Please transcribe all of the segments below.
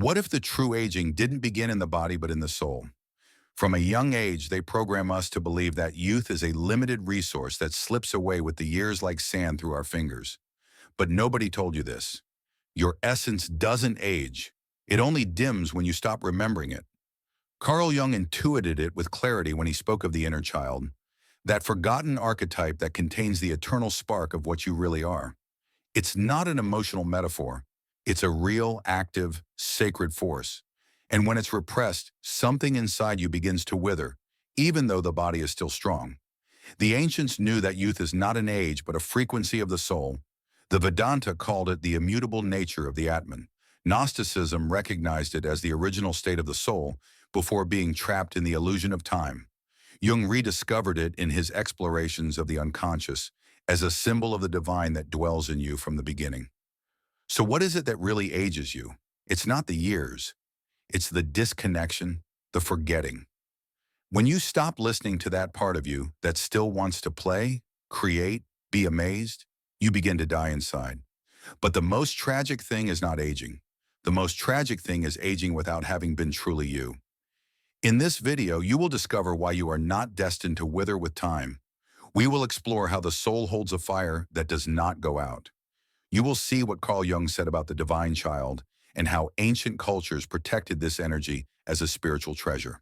What if the true aging didn't begin in the body but in the soul? From a young age, they program us to believe that youth is a limited resource that slips away with the years like sand through our fingers. But nobody told you this. Your essence doesn't age. It only dims when you stop remembering it. Carl Jung intuited it with clarity when he spoke of the inner child, that forgotten archetype that contains the eternal spark of what you really are. It's not an emotional metaphor. It's a real, active, sacred force. And when it's repressed, something inside you begins to wither, even though the body is still strong. The ancients knew that youth is not an age, but a frequency of the soul. The Vedanta called it the immutable nature of the Atman. Gnosticism recognized it as the original state of the soul before being trapped in the illusion of time. Jung rediscovered it in his explorations of the unconscious as a symbol of the divine that dwells in you from the beginning. So what is it that really ages you? It's not the years. It's the disconnection, the forgetting. When you stop listening to that part of you that still wants to play, create, be amazed, you begin to die inside. But the most tragic thing is not aging. The most tragic thing is aging without having been truly you. In this video, you will discover why you are not destined to wither with time. We will explore how the soul holds a fire that does not go out. You will see what Carl Jung said about the divine child and how ancient cultures protected this energy as a spiritual treasure.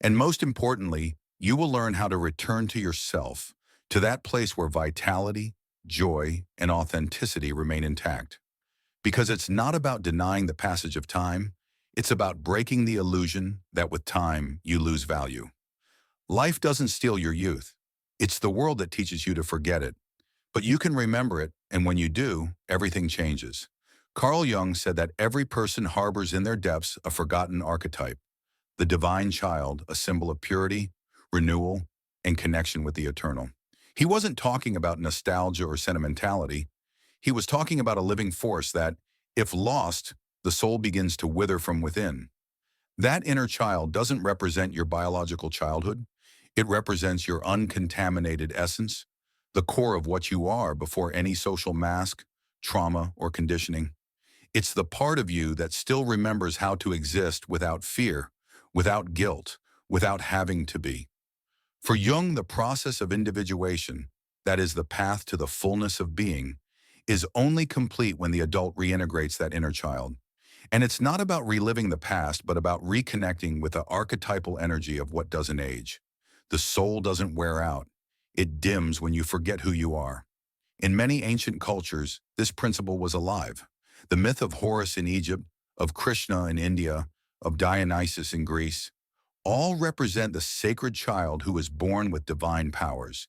And most importantly, you will learn how to return to yourself, to that place where vitality, joy, and authenticity remain intact. Because it's not about denying the passage of time, it's about breaking the illusion that with time you lose value. Life doesn't steal your youth. It's the world that teaches you to forget it. But you can remember it, and when you do, everything changes. Carl Jung said that every person harbors in their depths a forgotten archetype, the divine child, a symbol of purity, renewal, and connection with the eternal. He wasn't talking about nostalgia or sentimentality. He was talking about a living force that, if lost, the soul begins to wither from within. That inner child doesn't represent your biological childhood. It represents your uncontaminated essence, the core of what you are before any social mask, trauma, or conditioning. It's the part of you that still remembers how to exist without fear, without guilt, without having to be. For Jung, the process of individuation, that is the path to the fullness of being, is only complete when the adult reintegrates that inner child. And it's not about reliving the past, but about reconnecting with the archetypal energy of what doesn't age. The soul doesn't wear out. It dims when you forget who you are. In many ancient cultures, this principle was alive. The myth of Horus in Egypt, of Krishna in India, of Dionysus in Greece, all represent the sacred child who is born with divine powers,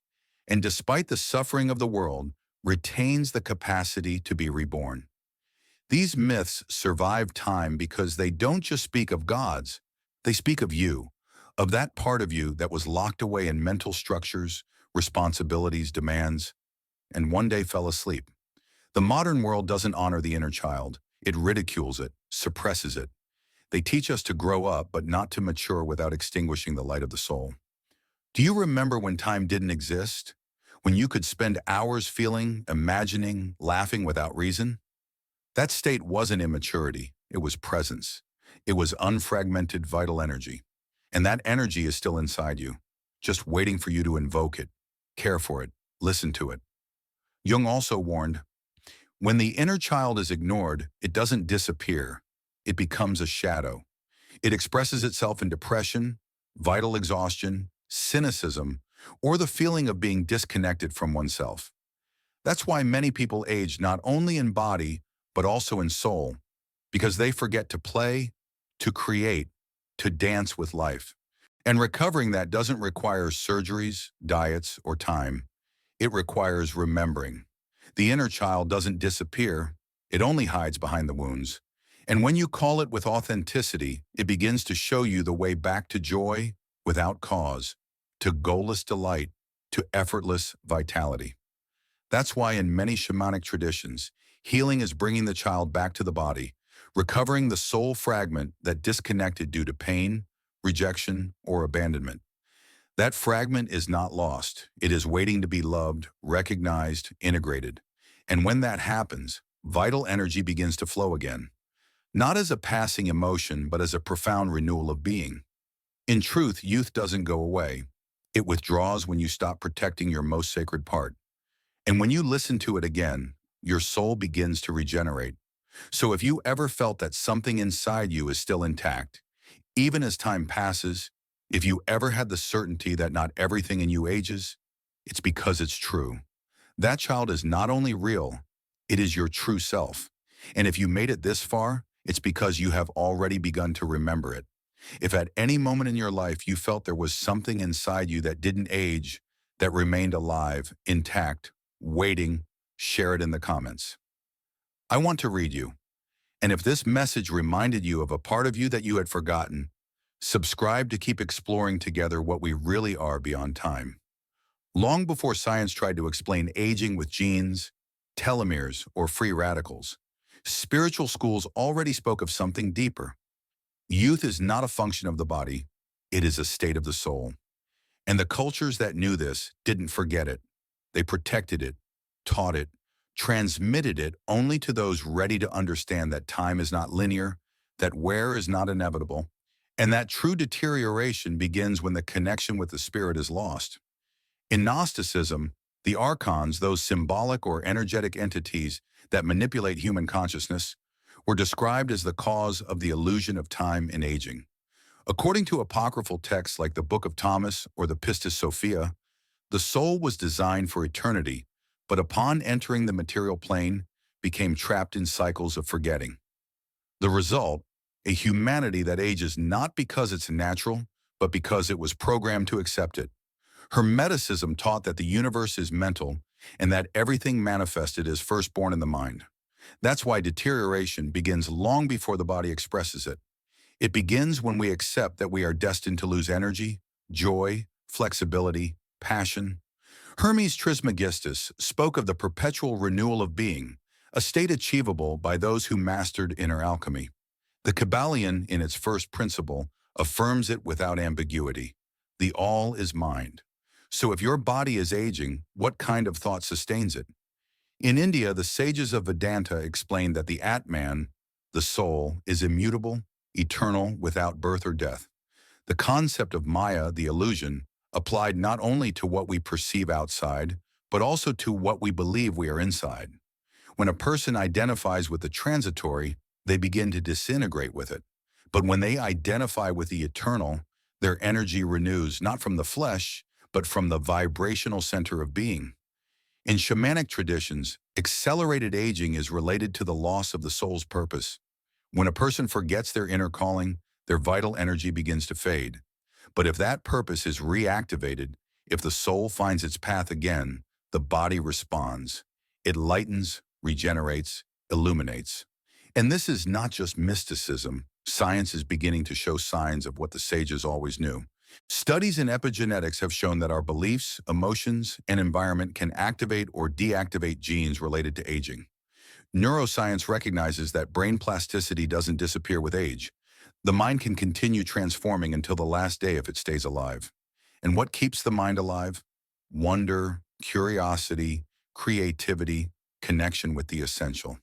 and despite the suffering of the world, retains the capacity to be reborn. These myths survive time because they don't just speak of gods, they speak of you, of that part of you that was locked away in mental structures, responsibilities, demands, and one day fell asleep. The modern world doesn't honor the inner child. It ridicules it, suppresses it. They teach us to grow up, but not to mature without extinguishing the light of the soul. Do you remember when time didn't exist? When you could spend hours feeling, imagining, laughing without reason? That state wasn't immaturity. It was presence. It was unfragmented vital energy. And that energy is still inside you, just waiting for you to invoke it, care for it, listen to it. Jung also warned, when the inner child is ignored, it doesn't disappear. It becomes a shadow. It expresses itself in depression, vital exhaustion, cynicism, or the feeling of being disconnected from oneself. That's why many people age not only in body, but also in soul, because they forget to play, to create, to dance with life. And recovering that doesn't require surgeries, diets, or time. It requires remembering. The inner child doesn't disappear. It only hides behind the wounds. And when you call it with authenticity, it begins to show you the way back to joy without cause, to goalless delight, to effortless vitality. That's why in many shamanic traditions, healing is bringing the child back to the body, recovering the soul fragment that disconnected due to pain, rejection, or abandonment. That fragment is not lost. It is waiting to be loved, recognized, integrated. And when that happens, vital energy begins to flow again. not as a passing emotion, but as a profound renewal of being. In truth, youth doesn't go away. It withdraws when you stop protecting your most sacred part. And when you listen to it again, your soul begins to regenerate. So if you ever felt that something inside you is still intact, even as time passes, if you ever had the certainty that not everything in you ages, it's because it's true. That child is not only real, it is your true self. And if you made it this far, it's because you have already begun to remember it. If at any moment in your life you felt there was something inside you that didn't age, that remained alive, intact, waiting, share it in the comments. I want to read you. And if this message reminded you of a part of you that you had forgotten, subscribe to keep exploring together what we really are beyond time. Long before science tried to explain aging with genes, telomeres, or free radicals, spiritual schools already spoke of something deeper. Youth is not a function of the body, it is a state of the soul. And the cultures that knew this didn't forget it. They protected it, taught it, transmitted it only to those ready to understand that time is not linear, that wear is not inevitable, and that true deterioration begins when the connection with the spirit is lost. In Gnosticism, the archons, those symbolic or energetic entities that manipulate human consciousness, were described as the cause of the illusion of time and aging. According to apocryphal texts like the Book of Thomas or the Pistis Sophia, the soul was designed for eternity, but upon entering the material plane, became trapped in cycles of forgetting. The result, a humanity that ages not because it's natural, but because it was programmed to accept it. Hermeticism taught that the universe is mental and that everything manifested is first born in the mind. That's why deterioration begins long before the body expresses it. It begins when we accept that we are destined to lose energy, joy, flexibility, passion. Hermes Trismegistus spoke of the perpetual renewal of being, a state achievable by those who mastered inner alchemy. The Kabbalion, in its first principle, affirms it without ambiguity. The all is mind. So if your body is aging, what kind of thought sustains it? In India, the sages of Vedanta explained that the Atman, the soul, is immutable, eternal, without birth or death. The concept of Maya, the illusion, applied not only to what we perceive outside, but also to what we believe we are inside. When a person identifies with the transitory, they begin to disintegrate with it. But when they identify with the eternal, their energy renews not from the flesh, but from the vibrational center of being. In shamanic traditions, accelerated aging is related to the loss of the soul's purpose. When a person forgets their inner calling, their vital energy begins to fade. But if that purpose is reactivated, if the soul finds its path again, the body responds. It lightens, regenerates, illuminates. And this is not just mysticism. Science is beginning to show signs of what the sages always knew. Studies in epigenetics have shown that our beliefs, emotions, and environment can activate or deactivate genes related to aging. Neuroscience recognizes that brain plasticity doesn't disappear with age. The mind can continue transforming until the last day if it stays alive. And what keeps the mind alive? Wonder, curiosity, creativity, connection with the essential.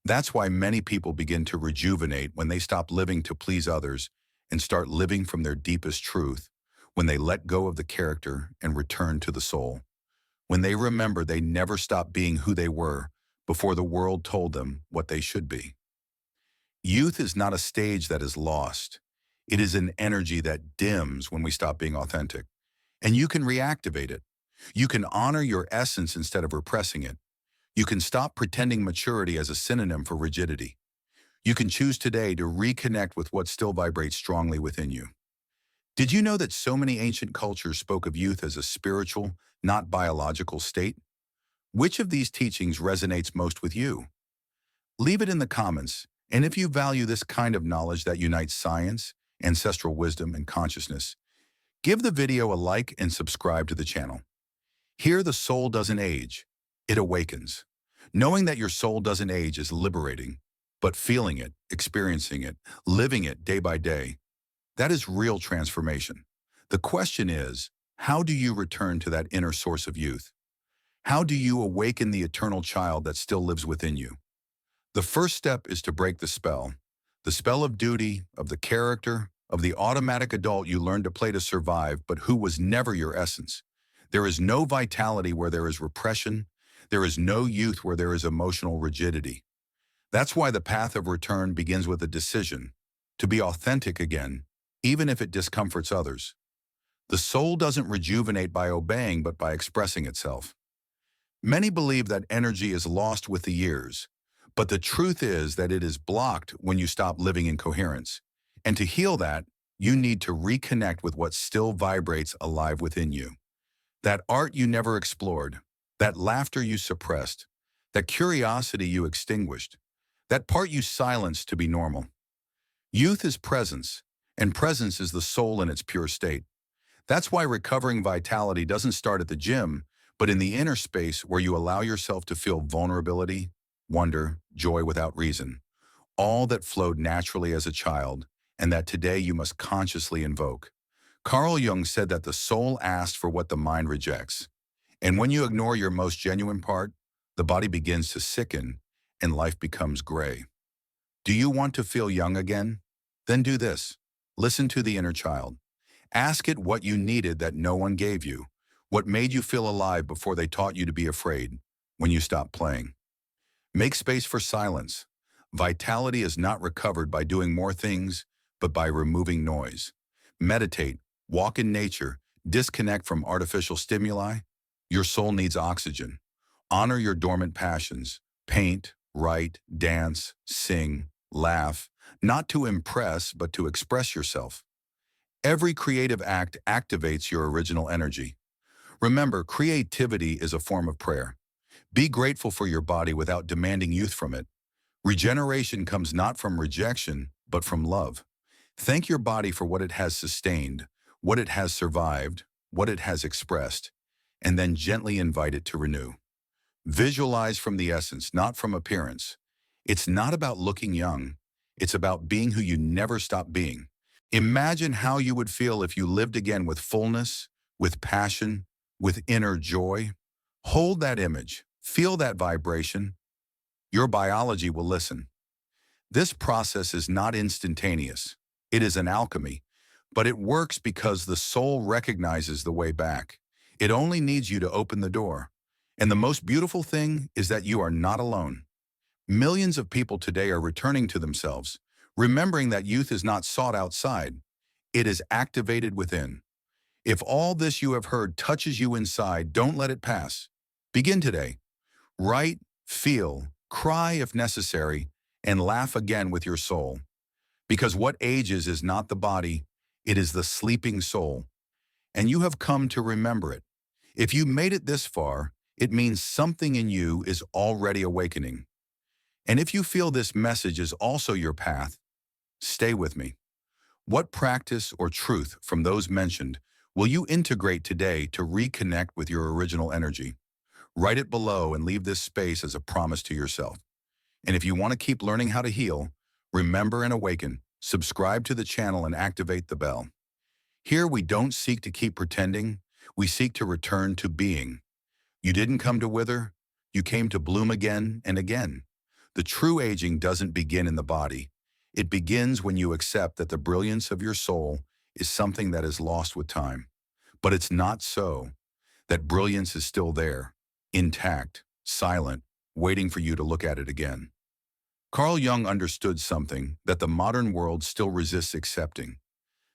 That's why many people begin to rejuvenate when they stop living to please others and start living from their deepest truth, when they let go of the character and return to the soul. When they remember they never stopped being who they were before the world told them what they should be. Youth is not a stage that is lost. It is an energy that dims when we stop being authentic. And you can reactivate it. You can honor your essence instead of repressing it. You can stop pretending maturity as a synonym for rigidity. You can choose today to reconnect with what still vibrates strongly within you. Did you know that so many ancient cultures spoke of youth as a spiritual, not biological state? Which of these teachings resonates most with you? Leave it in the comments, and if you value this kind of knowledge that unites science, ancestral wisdom, and consciousness, give the video a like and subscribe to the channel. Here the soul doesn't age, it awakens. Knowing that your soul doesn't age is liberating, but feeling it, experiencing it, living it day by day, that is real transformation. The question is, how do you return to that inner source of youth? How do you awaken the eternal child that still lives within you? The first step is to break the spell. The spell of duty, of the character, of the automatic adult you learned to play to survive, but who was never your essence. There is no vitality where there is repression. There is no youth where there is emotional rigidity. That's why the path of return begins with a decision to be authentic again, even if it discomforts others. The soul doesn't rejuvenate by obeying, but by expressing itself. Many believe that energy is lost with the years, but the truth is that it is blocked when you stop living in coherence. And to heal that, you need to reconnect with what still vibrates alive within you. That art you never explored, that laughter you suppressed, that curiosity you extinguished, that part you silenced to be normal. Youth is presence, and presence is the soul in its pure state. That's why recovering vitality doesn't start at the gym, but in the inner space where you allow yourself to feel vulnerability, wonder, joy without reason, all that flowed naturally as a child, and that today you must consciously invoke. Carl Jung said that the soul asks for what the mind rejects. And when you ignore your most genuine part, the body begins to sicken and life becomes gray. Do you want to feel young again? Then do this. Listen to the inner child. Ask it what you needed that no one gave you, what made you feel alive before they taught you to be afraid when you stopped playing. Make space for silence. Vitality is not recovered by doing more things, but by removing noise. Meditate, walk in nature, disconnect from artificial stimuli. Your soul needs oxygen. Honor your dormant passions. Paint, write, dance, sing, laugh, not to impress, but to express yourself. Every creative act activates your original energy. Remember, creativity is a form of prayer. Be grateful for your body without demanding youth from it. Regeneration comes not from rejection, but from love. Thank your body for what it has sustained, what it has survived, what it has expressed, and then gently invite it to renew. Visualize from the essence, not from appearance. It's not about looking young. It's about being who you never stopped being. Imagine how you would feel if you lived again with fullness, with passion, with inner joy. Hold that image. Feel that vibration. Your biology will listen. This process is not instantaneous. It is an alchemy, but it works because the soul recognizes the way back. It only needs you to open the door. And the most beautiful thing is that you are not alone. Millions of people today are returning to themselves, remembering that youth is not sought outside. It is activated within. If all this you have heard touches you inside, don't let it pass. Begin today. Write, feel, cry if necessary, and laugh again with your soul. Because what ages is not the body, it is the sleeping soul. And you have come to remember it. If you made it this far, it means something in you is already awakening. And if you feel this message is also your path, stay with me. What practice or truth from those mentioned will you integrate today to reconnect with your original energy? Write it below and leave this space as a promise to yourself. And if you want to keep learning how to heal, remember and awaken, subscribe to the channel and activate the bell. Here we don't seek to keep pretending, we seek to return to being. You didn't come to wither, you came to bloom again and again. The true aging doesn't begin in the body. It begins when you accept that the brilliance of your soul is something that is lost with time. But it's not so. That brilliance is still there, intact, silent, waiting for you to look at it again. Carl Jung understood something that the modern world still resists accepting,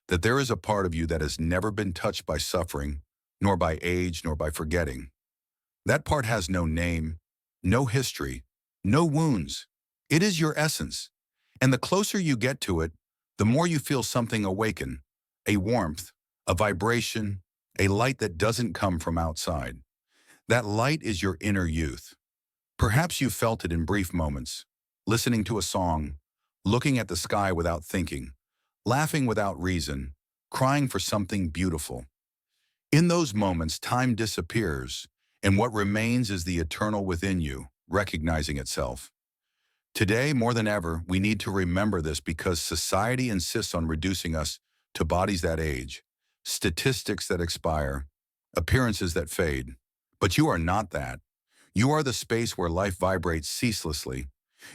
that there is a part of you that has never been touched by suffering, nor by age, nor by forgetting. That part has no name, no history, no wounds. It is your essence. And the closer you get to it, the more you feel something awaken, a warmth, a vibration, a light that doesn't come from outside. That light is your inner youth. Perhaps you felt it in brief moments, listening to a song, looking at the sky without thinking, laughing without reason, crying for something beautiful. In those moments, time disappears, and what remains is the eternal within you, recognizing itself. Today, more than ever, we need to remember this because society insists on reducing us to bodies that age, statistics that expire, appearances that fade. But you are not that. You are the space where life vibrates ceaselessly.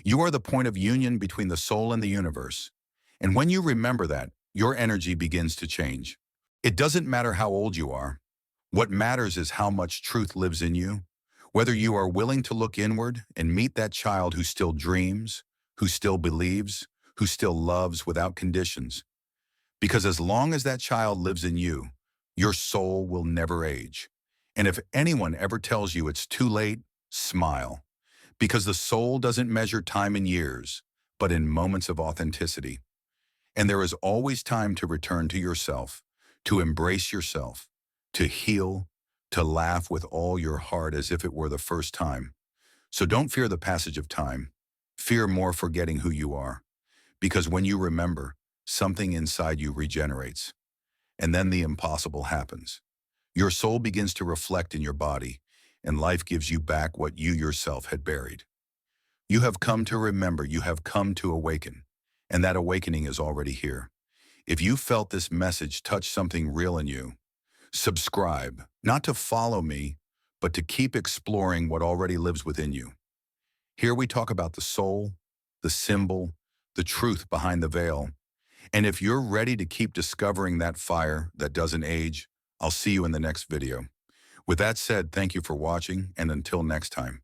You are the point of union between the soul and the universe. And when you remember that, your energy begins to change. It doesn't matter how old you are. What matters is how much truth lives in you. Whether you are willing to look inward and meet that child who still dreams, who still believes, who still loves without conditions. Because as long as that child lives in you, your soul will never age. And if anyone ever tells you it's too late, smile. Because the soul doesn't measure time in years, but in moments of authenticity. And there is always time to return to yourself, to embrace yourself, to heal, to laugh with all your heart as if it were the first time. So don't fear the passage of time. Fear more forgetting who you are. Because when you remember, something inside you regenerates. And then the impossible happens. Your soul begins to reflect in your body, and life gives you back what you yourself had buried. You have come to remember, you have come to awaken, and that awakening is already here. If you felt this message touch something real in you, subscribe, not to follow me, but to keep exploring what already lives within you. Here we talk about the soul, the symbol, the truth behind the veil. And if you're ready to keep discovering that fire that doesn't age, I'll see you in the next video. With that said, thank you for watching, and until next time.